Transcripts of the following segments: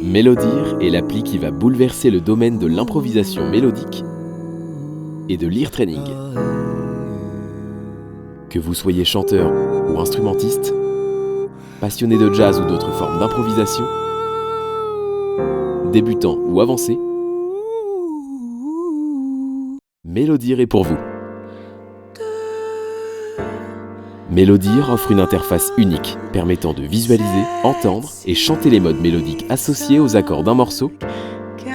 Mélodir est l'appli qui va bouleverser le domaine de l'improvisation mélodique et de l'ear training. Que vous soyez chanteur ou instrumentiste, passionné de jazz ou d'autres formes d'improvisation, débutant ou avancé, Mélodir est pour vous. Mélodir offre une interface unique permettant de visualiser, entendre et chanter les modes mélodiques associés aux accords d'un morceau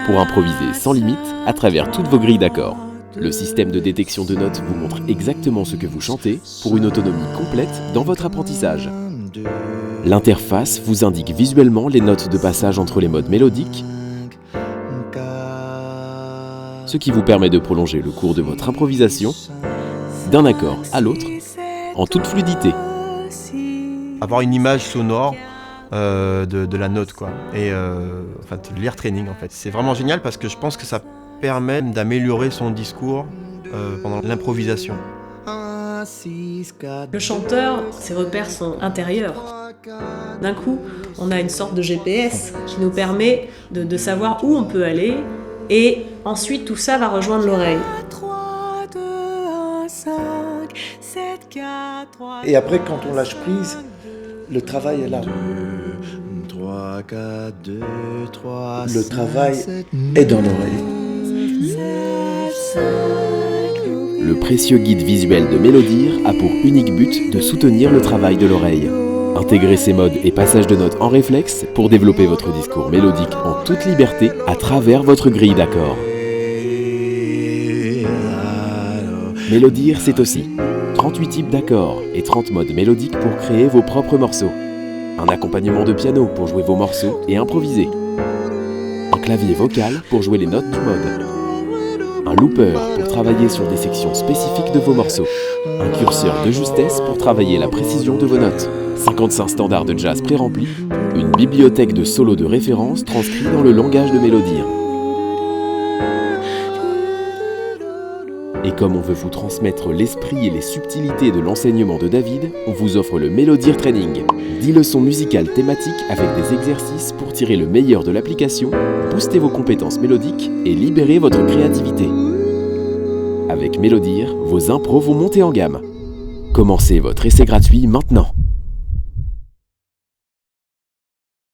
pour improviser sans limite à travers toutes vos grilles d'accords. Le système de détection de notes vous montre exactement ce que vous chantez pour une autonomie complète dans votre apprentissage. L'interface vous indique visuellement les notes de passage entre les modes mélodiques, ce qui vous permet de prolonger le cours de votre improvisation d'un accord à l'autre en toute fluidité. Avoir une image sonore de la note, quoi. Et enfin, de l'ear training, en fait. C'est vraiment génial parce que je pense que ça permet d'améliorer son discours pendant l'improvisation. Le chanteur, ses repères sont intérieurs. D'un coup, on a une sorte de GPS qui nous permet de savoir où on peut aller et ensuite tout ça va rejoindre l'oreille. Et après, quand on lâche prise, le travail est là. Le travail est dans l'oreille. Le précieux guide visuel de Mélodir a pour unique but de soutenir le travail de l'oreille. Intégrez ces modes et passages de notes en réflexe pour développer votre discours mélodique en toute liberté à travers votre grille d'accords. Mélodir, c'est aussi 38 types d'accords et 30 modes mélodiques pour créer vos propres morceaux. Un accompagnement de piano pour jouer vos morceaux et improviser. Un clavier vocal pour jouer les notes du mode. Un looper pour travailler sur des sections spécifiques de vos morceaux. Un curseur de justesse pour travailler la précision de vos notes. 55 standards de jazz pré-remplis. Une bibliothèque de solos de référence transcrits dans le langage de Mélodir. Et comme on veut vous transmettre l'esprit et les subtilités de l'enseignement de David, on vous offre le Mélodir Training. 10 leçons musicales thématiques avec des exercices pour tirer le meilleur de l'application, booster vos compétences mélodiques et libérer votre créativité. Avec Mélodir, vos impros vont monter en gamme. Commencez votre essai gratuit maintenant.